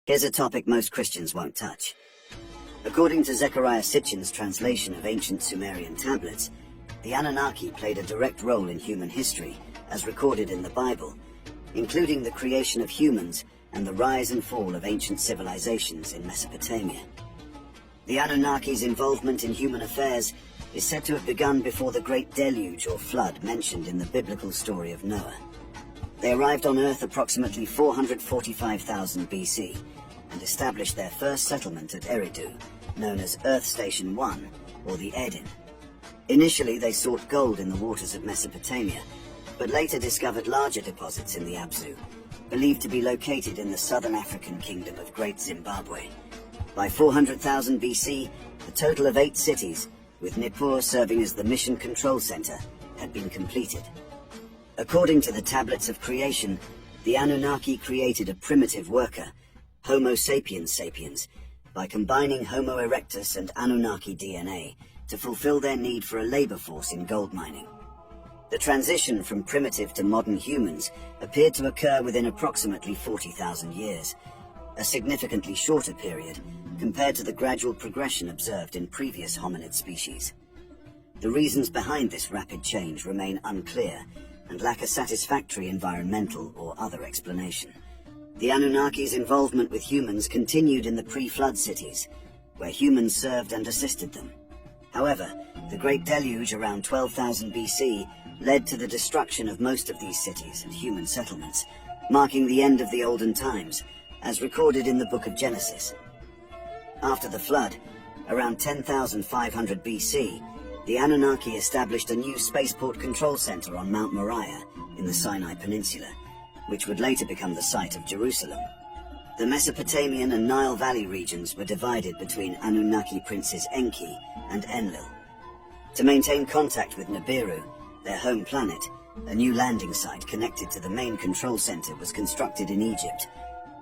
Here's a topic most Christians won't touch. According to Zechariah Sitchin's translation of ancient Sumerian tablets, the Anunnaki played a direct role in human history, as recorded in the Bible, including the creation of humans and the rise and fall of ancient civilizations in Mesopotamia. The Anunnaki's involvement in human affairs is said to have begun before the Great Deluge or Flood mentioned in the biblical story of Noah. They arrived on Earth approximately 445,000 BC and established their first settlement at Eridu, known as Earth Station 1, or the Eden. Initially, they sought gold in the waters of Mesopotamia, but later discovered larger deposits in the Abzu, believed to be located in the southern African kingdom of Great Zimbabwe. By 400,000 BC, a total of 8 cities, with Nippur serving as the mission control center, had been completed. According to the tablets of creation, the Anunnaki created a primitive worker, Homo sapiens sapiens, by combining Homo erectus and Anunnaki DNA to fulfill their need for a labor force in gold mining. The transition from primitive to modern humans appeared to occur within approximately 40,000 years, a significantly shorter period compared to the gradual progression observed in previous hominid species. The reasons behind this rapid change remain unclear and lack a satisfactory environmental or other explanation. The Anunnaki's involvement with humans continued in the pre-flood cities, where humans served and assisted them. However, the Great Deluge around 12,000 BC led to the destruction of most of these cities and human settlements, marking the end of the olden times, as recorded in the Book of Genesis. After the flood, around 10,500 BC, the Anunnaki established a new spaceport control center on Mount Moriah in the Sinai Peninsula, which would later become the site of Jerusalem. The Mesopotamian and Nile Valley regions were divided between Anunnaki princes Enki and Enlil. To maintain contact with Nibiru, their home planet, a new landing site connected to the main control center was constructed in Egypt.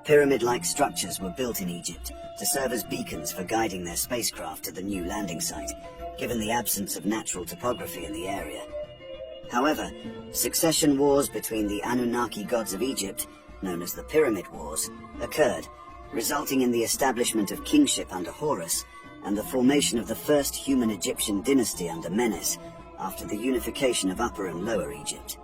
Pyramid-like structures were built in Egypt to serve as beacons for guiding their spacecraft to the new landing site, given the absence of natural topography in the area. However, succession wars between the Anunnaki gods of Egypt, known as the Pyramid Wars, occurred, resulting in the establishment of kingship under Horus and the formation of the first human Egyptian dynasty under Menes after the unification of Upper and Lower Egypt.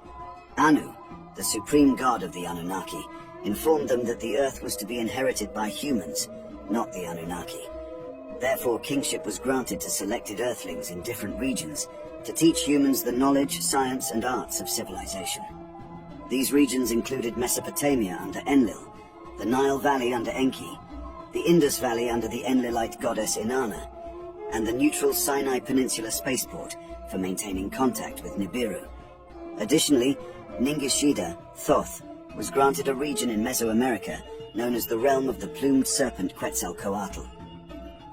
Anu, the supreme god of the Anunnaki, informed them that the earth was to be inherited by humans, not the Anunnaki. Therefore, kingship was granted to selected earthlings in different regions to teach humans the knowledge, science, and arts of civilization. These regions included Mesopotamia under Enlil, the Nile Valley under Enki, the Indus Valley under the Enlilite goddess Inanna, and the neutral Sinai Peninsula spaceport for maintaining contact with Nibiru. Additionally, Ningishida, Thoth, was granted a region in Mesoamerica known as the realm of the plumed serpent Quetzalcoatl.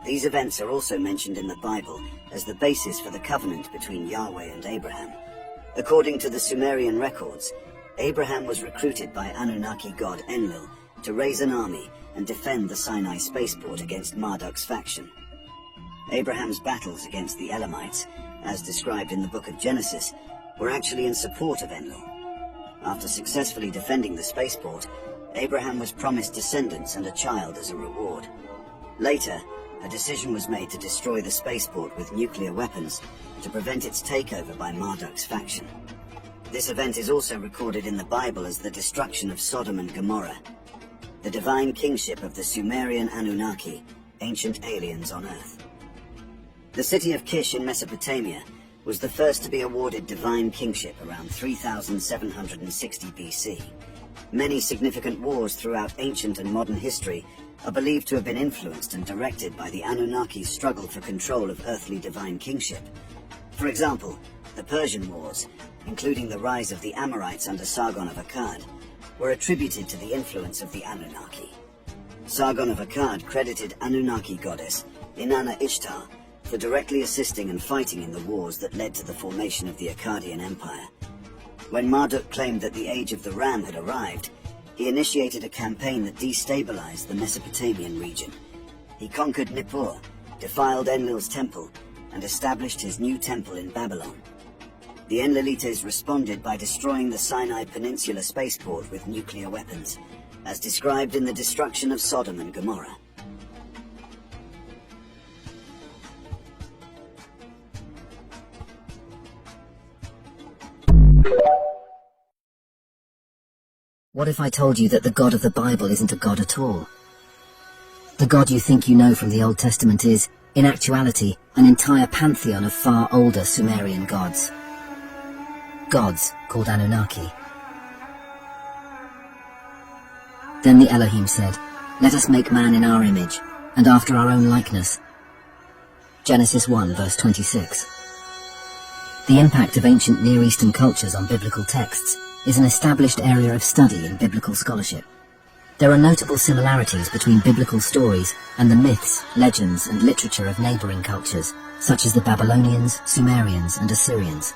These events are also mentioned in the Bible as the basis for the covenant between Yahweh and Abraham. According to the Sumerian records, Abraham was recruited by Anunnaki god Enlil to raise an army and defend the Sinai spaceport against Marduk's faction. Abraham's battles against the Elamites, as described in the Book of Genesis, were actually in support of Enlil. After successfully defending the spaceport, Abraham was promised descendants and a child as a reward. Later, a decision was made to destroy the spaceport with nuclear weapons to prevent its takeover by Marduk's faction. This event is also recorded in the Bible as the destruction of Sodom and Gomorrah, the divine kingship of the Sumerian Anunnaki, ancient aliens on Earth. The city of Kish in Mesopotamia was the first to be awarded divine kingship around 3760 BC. Many significant wars throughout ancient and modern history are believed to have been influenced and directed by the Anunnaki's struggle for control of earthly divine kingship. For example, the Persian Wars, including the rise of the Amorites under Sargon of Akkad, were attributed to the influence of the Anunnaki. Sargon of Akkad credited Anunnaki goddess Inanna Ishtar for directly assisting and fighting in the wars that led to the formation of the Akkadian Empire. When Marduk claimed that the Age of the Ram had arrived, he initiated a campaign that destabilized the Mesopotamian region. He conquered Nippur, defiled Enlil's temple, and established his new temple in Babylon. The Enlilites responded by destroying the Sinai Peninsula spaceport with nuclear weapons, as described in the destruction of Sodom and Gomorrah. What if I told you that the God of the Bible isn't a God at all? The God you think you know from the Old Testament is, in actuality, an entire pantheon of far older Sumerian gods. Gods called Anunnaki. Then the Elohim said, "Let us make man in our image, and after our own likeness." Genesis 1 verse 26. The impact of ancient Near Eastern cultures on biblical texts is an established area of study in biblical scholarship. There are notable similarities between biblical stories and the myths, legends, and literature of neighboring cultures, such as the Babylonians, Sumerians, and Assyrians.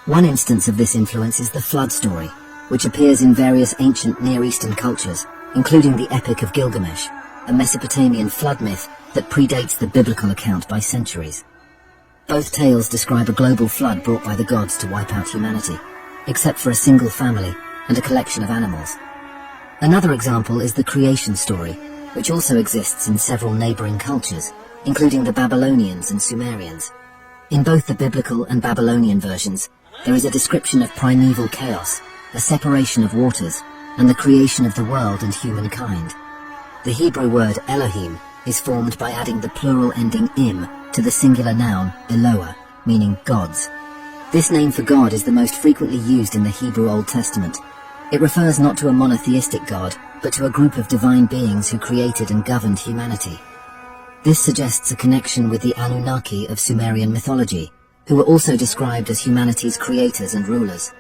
One instance of this influence is the flood story, which appears in various ancient Near Eastern cultures, including the Epic of Gilgamesh, a Mesopotamian flood myth that predates the biblical account by centuries. Both tales describe a global flood brought by the gods to wipe out humanity, except for a single family and a collection of animals. Another example is the creation story, which also exists in several neighboring cultures, including the Babylonians and Sumerians. In both the biblical and Babylonian versions, there is a description of primeval chaos, a separation of waters, and the creation of the world and humankind. The Hebrew word Elohim is formed by adding the plural ending im to the singular noun Eloah, meaning gods. This name for God is the most frequently used in the Hebrew Old Testament. It refers not to a monotheistic God, but to a group of divine beings who created and governed humanity. This suggests a connection with the Anunnaki of Sumerian mythology, who were also described as humanity's creators and rulers.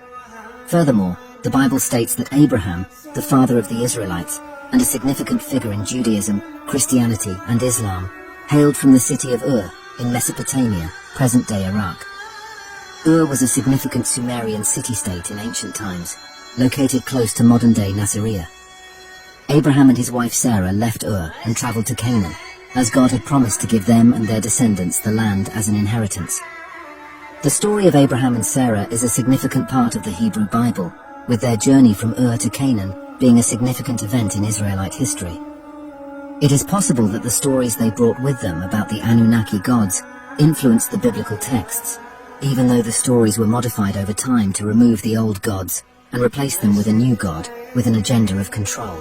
Furthermore, the Bible states that Abraham, the father of the Israelites, and a significant figure in Judaism, Christianity, and Islam, hailed from the city of Ur in Mesopotamia, present-day Iraq. Ur was a significant Sumerian city-state in ancient times, located close to modern-day Nasiriyah. Abraham and his wife Sarah left Ur and traveled to Canaan, as God had promised to give them and their descendants the land as an inheritance. The story of Abraham and Sarah is a significant part of the Hebrew Bible, with their journey from Ur to Canaan being a significant event in Israelite history. It is possible that the stories they brought with them about the Anunnaki gods influenced the biblical texts, even though the stories were modified over time to remove the old gods and replace them with a new god with an agenda of control.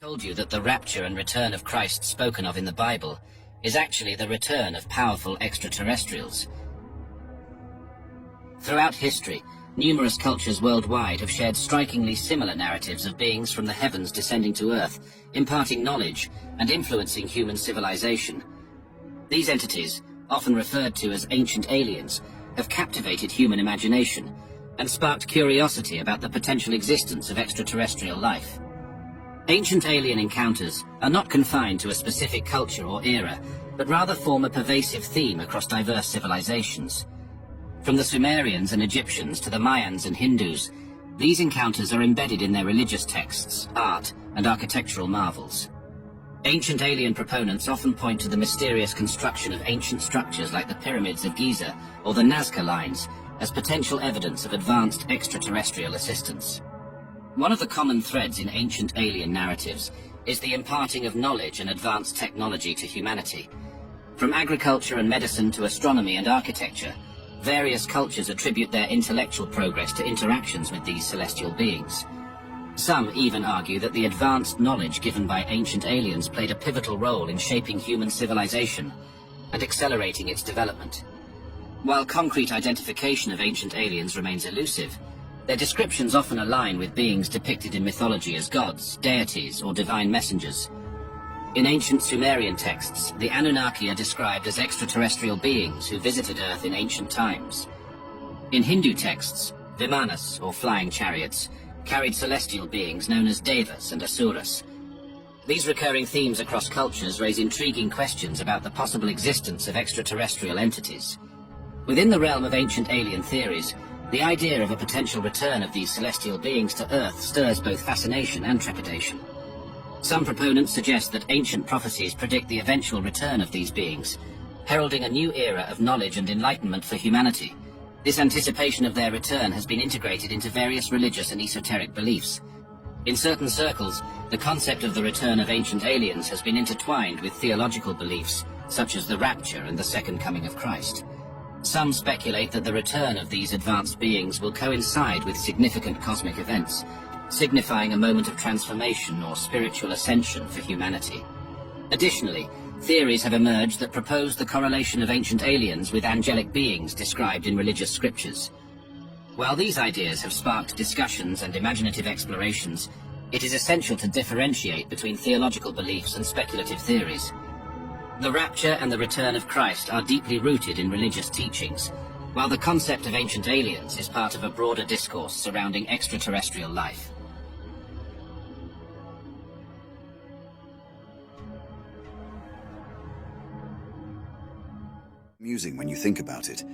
I told you that the rapture and return of Christ spoken of in the Bible is actually the return of powerful extraterrestrials. Throughout history, numerous cultures worldwide have shared strikingly similar narratives of beings from the heavens descending to Earth, imparting knowledge and influencing human civilization. These entities, often referred to as ancient aliens, have captivated human imagination and sparked curiosity about the potential existence of extraterrestrial life. Ancient alien encounters are not confined to a specific culture or era, but rather form a pervasive theme across diverse civilizations. From the Sumerians and Egyptians to the Mayans and Hindus, these encounters are embedded in their religious texts, art, and architectural marvels. Ancient alien proponents often point to the mysterious construction of ancient structures like the pyramids of Giza or the Nazca lines as potential evidence of advanced extraterrestrial assistance. One of the common threads in ancient alien narratives is the imparting of knowledge and advanced technology to humanity. From agriculture and medicine to astronomy and architecture, various cultures attribute their intellectual progress to interactions with these celestial beings. Some even argue that the advanced knowledge given by ancient aliens played a pivotal role in shaping human civilization and accelerating its development. While concrete identification of ancient aliens remains elusive, their descriptions often align with beings depicted in mythology as gods, deities, or divine messengers. In ancient Sumerian texts, the Anunnaki are described as extraterrestrial beings who visited Earth in ancient times. In Hindu texts, Vimanas, or flying chariots, carried celestial beings known as Devas and Asuras. These recurring themes across cultures raise intriguing questions about the possible existence of extraterrestrial entities. Within the realm of ancient alien theories, the idea of a potential return of these celestial beings to Earth stirs both fascination and trepidation. Some proponents suggest that ancient prophecies predict the eventual return of these beings, heralding a new era of knowledge and enlightenment for humanity. This anticipation of their return has been integrated into various religious and esoteric beliefs. In certain circles, the concept of the return of ancient aliens has been intertwined with theological beliefs, such as the rapture and the second coming of Christ. Some speculate that the return of these advanced beings will coincide with significant cosmic events, signifying a moment of transformation or spiritual ascension for humanity. Additionally, theories have emerged that propose the correlation of ancient aliens with angelic beings described in religious scriptures. While these ideas have sparked discussions and imaginative explorations, it is essential to differentiate between theological beliefs and speculative theories. The rapture and the return of Christ are deeply rooted in religious teachings, while the concept of ancient aliens is part of a broader discourse surrounding extraterrestrial life. Amusing when you think about it.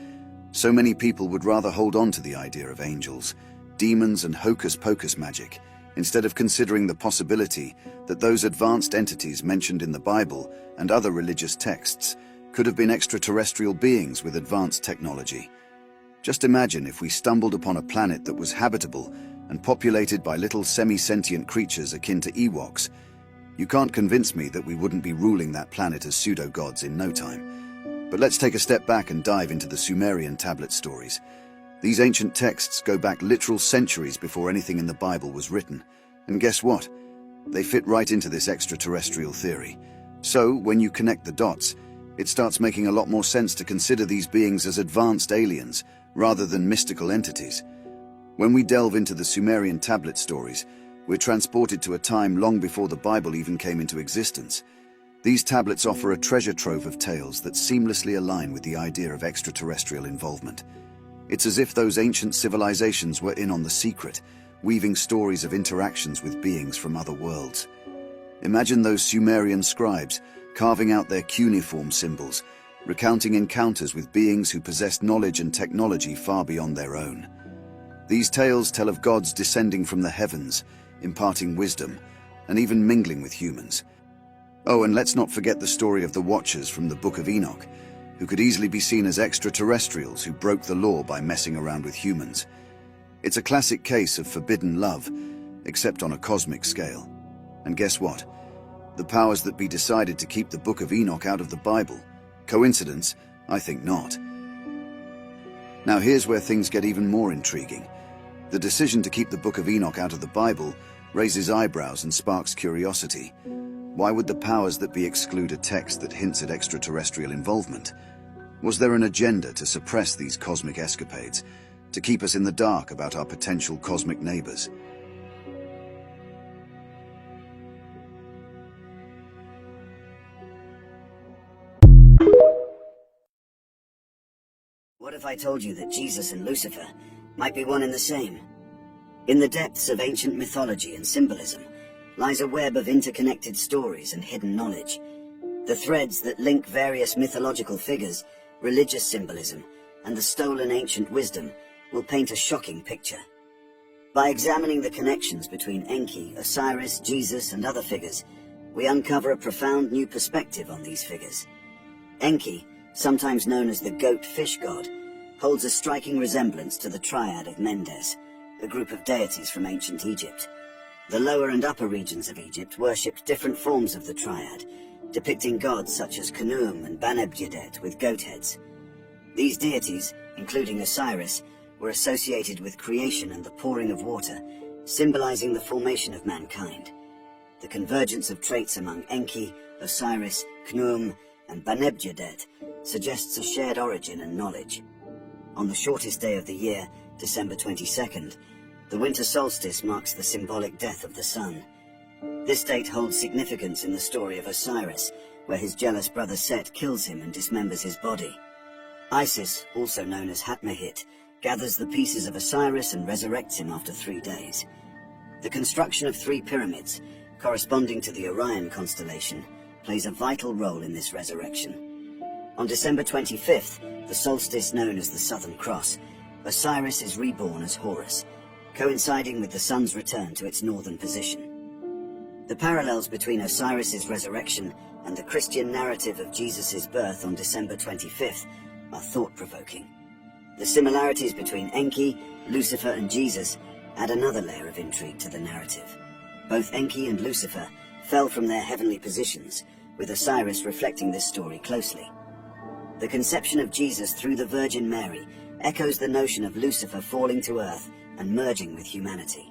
So many people would rather hold on to the idea of angels, demons and hocus-pocus magic, instead of considering the possibility that those advanced entities mentioned in the Bible and other religious texts could have been extraterrestrial beings with advanced technology. Just imagine if we stumbled upon a planet that was habitable and populated by little semi-sentient creatures akin to Ewoks. You can't convince me that we wouldn't be ruling that planet as pseudo-gods in no time. But let's take a step back and dive into the Sumerian tablet stories. These ancient texts go back literal centuries before anything in the Bible was written. And guess what? They fit right into this extraterrestrial theory. So, when you connect the dots, it starts making a lot more sense to consider these beings as advanced aliens, rather than mystical entities. When we delve into the Sumerian tablet stories, we're transported to a time long before the Bible even came into existence. These tablets offer a treasure trove of tales that seamlessly align with the idea of extraterrestrial involvement. It's as if those ancient civilizations were in on the secret, weaving stories of interactions with beings from other worlds. Imagine those Sumerian scribes carving out their cuneiform symbols, recounting encounters with beings who possessed knowledge and technology far beyond their own. These tales tell of gods descending from the heavens, imparting wisdom, and even mingling with humans. Oh, and let's not forget the story of the Watchers from the Book of Enoch, who could easily be seen as extraterrestrials who broke the law by messing around with humans. It's a classic case of forbidden love, except on a cosmic scale. And guess what? The powers that be decided to keep the Book of Enoch out of the Bible. Coincidence? I think not. Now here's where things get even more intriguing. The decision to keep the Book of Enoch out of the Bible raises eyebrows and sparks curiosity. Why would the powers that be exclude a text that hints at extraterrestrial involvement? Was there an agenda to suppress these cosmic escapades, to keep us in the dark about our potential cosmic neighbors? What if I told you that Jesus and Lucifer might be one and the same? In the depths of ancient mythology and symbolism lies a web of interconnected stories and hidden knowledge. The threads that link various mythological figures, religious symbolism, and the stolen ancient wisdom will paint a shocking picture. By examining the connections between Enki, Osiris, Jesus, and other figures, we uncover a profound new perspective on these figures. Enki, sometimes known as the goat-fish god, holds a striking resemblance to the triad of Mendes, a group of deities from ancient Egypt. The lower and upper regions of Egypt worshipped different forms of the triad, depicting gods such as Khnum and Banebjedet with goat heads. These deities, including Osiris, were associated with creation and the pouring of water, symbolizing the formation of mankind. The convergence of traits among Enki, Osiris, Khnum, and Banebjedet suggests a shared origin and knowledge. On the shortest day of the year, December 22nd, the winter solstice marks the symbolic death of the sun. This date holds significance in the story of Osiris, where his jealous brother Set kills him and dismembers his body. Isis, also known as Hatmehit, gathers the pieces of Osiris and resurrects him after 3 days. The construction of 3 pyramids, corresponding to the Orion constellation, plays a vital role in this resurrection. On December 25th, the solstice known as the Southern Cross, Osiris is reborn as Horus, coinciding with the sun's return to its northern position. The parallels between Osiris's resurrection and the Christian narrative of Jesus' birth on December 25th are thought-provoking. The similarities between Enki, Lucifer, and Jesus add another layer of intrigue to the narrative. Both Enki and Lucifer fell from their heavenly positions, with Osiris reflecting this story closely. The conception of Jesus through the Virgin Mary echoes the notion of Lucifer falling to earth and merging with humanity.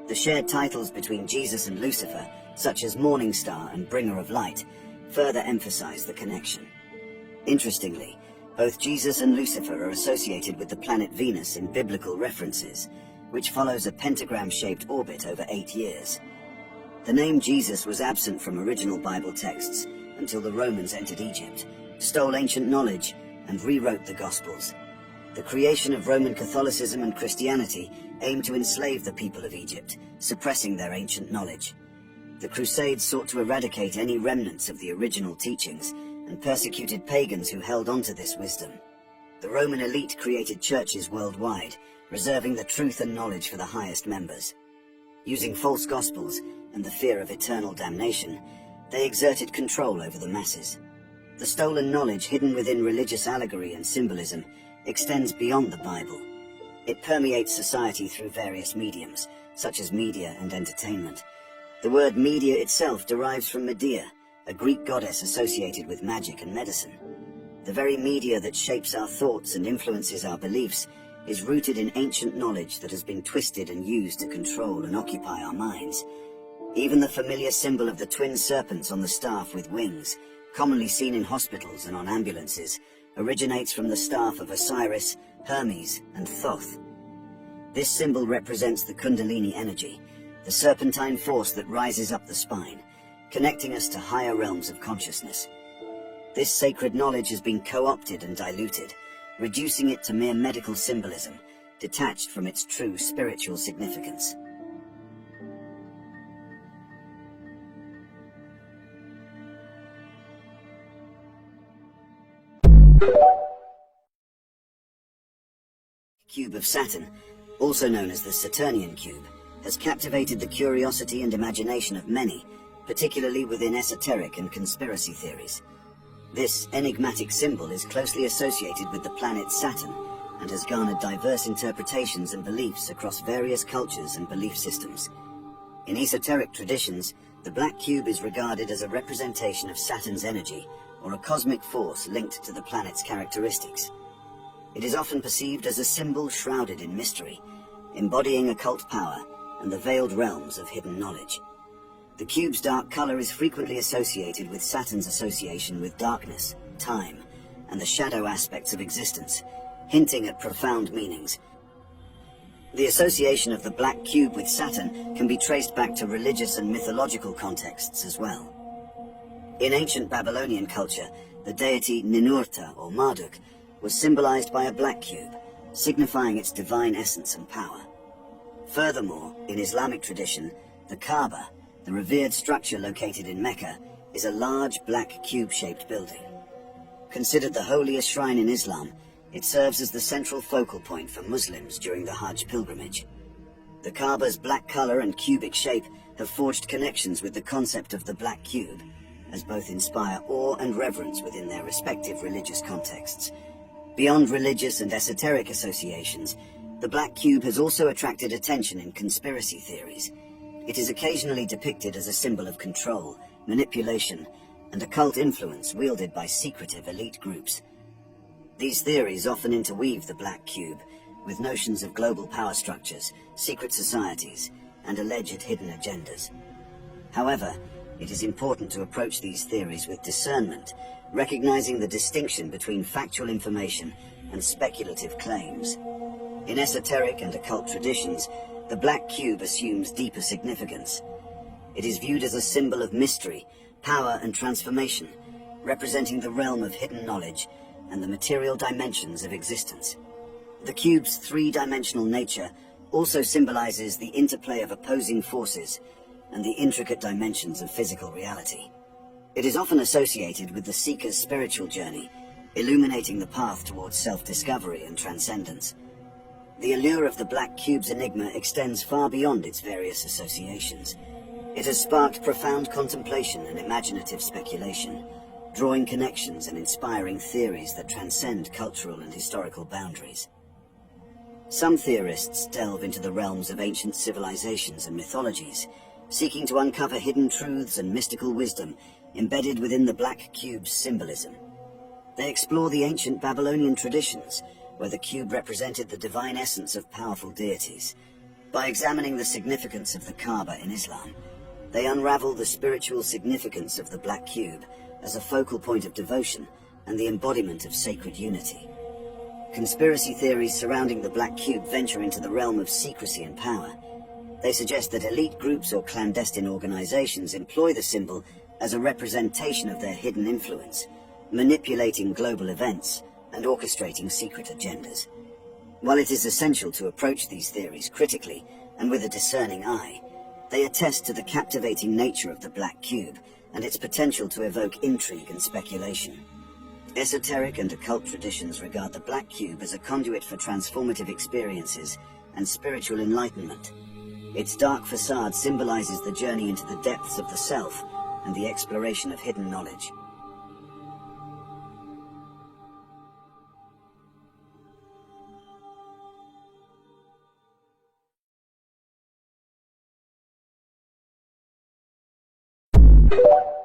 The shared titles between Jesus and Lucifer, such as Morning Star and Bringer of Light, further emphasize the connection. Interestingly, both Jesus and Lucifer are associated with the planet Venus in biblical references, which follows a pentagram-shaped orbit over 8 years. The name Jesus was absent from original Bible texts until the Romans entered Egypt, stole ancient knowledge, and rewrote the Gospels. The creation of Roman Catholicism and Christianity aimed to enslave the people of Egypt, suppressing their ancient knowledge. The Crusades sought to eradicate any remnants of the original teachings and persecuted pagans who held on to this wisdom. The Roman elite created churches worldwide, reserving the truth and knowledge for the highest members. Using false gospels and the fear of eternal damnation, they exerted control over the masses. The stolen knowledge hidden within religious allegory and symbolism extends beyond the Bible. It permeates society through various mediums, such as media and entertainment. The word media itself derives from Medea, a Greek goddess associated with magic and medicine. The very media that shapes our thoughts and influences our beliefs is rooted in ancient knowledge that has been twisted and used to control and occupy our minds. Even the familiar symbol of the twin serpents on the staff with wings, commonly seen in hospitals and on ambulances, originates from the staff of Osiris, Hermes, and Thoth. This symbol represents the Kundalini energy, the serpentine force that rises up the spine, connecting us to higher realms of consciousness. This sacred knowledge has been co-opted and diluted, reducing it to mere medical symbolism, detached from its true spiritual significance. Cube of Saturn, also known as the Saturnian cube, has captivated the curiosity and imagination of many, particularly within esoteric and conspiracy theories. This enigmatic symbol is closely associated with the planet Saturn and has garnered diverse interpretations and beliefs across various cultures and belief systems. In esoteric traditions, the black cube is regarded as a representation of Saturn's energy or a cosmic force linked to the planet's characteristics. It is often perceived as a symbol shrouded in mystery, embodying occult power and the veiled realms of hidden knowledge. The cube's dark color is frequently associated with Saturn's association with darkness, time, and the shadow aspects of existence, hinting at profound meanings. The association of the black cube with Saturn can be traced back to religious and mythological contexts as well. In ancient Babylonian culture, the deity Ninurta, or Marduk, was symbolized by a black cube, signifying its divine essence and power. Furthermore, in Islamic tradition, the Kaaba, the revered structure located in Mecca, is a large black cube-shaped building. Considered the holiest shrine in Islam, it serves as the central focal point for Muslims during the Hajj pilgrimage. The Kaaba's black color and cubic shape have forged connections with the concept of the black cube, as both inspire awe and reverence within their respective religious contexts. Beyond religious and esoteric associations, the black cube has also attracted attention in conspiracy theories. It is occasionally depicted as a symbol of control, manipulation, and occult influence wielded by secretive elite groups. These theories often interweave the black cube with notions of global power structures, secret societies, and alleged hidden agendas. However, it is important to approach these theories with discernment, recognizing the distinction between factual information and speculative claims. In esoteric and occult traditions, the black cube assumes deeper significance. It is viewed as a symbol of mystery, power, and transformation, representing the realm of hidden knowledge and the material dimensions of existence. The cube's three-dimensional nature also symbolizes the interplay of opposing forces and the intricate dimensions of physical reality. It is often associated with the seeker's spiritual journey, illuminating the path towards self-discovery and transcendence. The allure of the black cube's enigma extends far beyond its various associations. It has sparked profound contemplation and imaginative speculation, drawing connections and inspiring theories that transcend cultural and historical boundaries. Some theorists delve into the realms of ancient civilizations and mythologies, seeking to uncover hidden truths and mystical wisdom embedded within the Black Cube's symbolism. They explore the ancient Babylonian traditions, where the cube represented the divine essence of powerful deities. By examining the significance of the Kaaba in Islam, they unravel the spiritual significance of the Black Cube as a focal point of devotion and the embodiment of sacred unity. Conspiracy theories surrounding the Black Cube venture into the realm of secrecy and power. They suggest that elite groups or clandestine organizations employ the symbol as a representation of their hidden influence, manipulating global events and orchestrating secret agendas. While it is essential to approach these theories critically and with a discerning eye, they attest to the captivating nature of the Black Cube and its potential to evoke intrigue and speculation. Esoteric and occult traditions regard the Black Cube as a conduit for transformative experiences and spiritual enlightenment. Its dark facade symbolizes the journey into the depths of the self and the exploration of hidden knowledge. You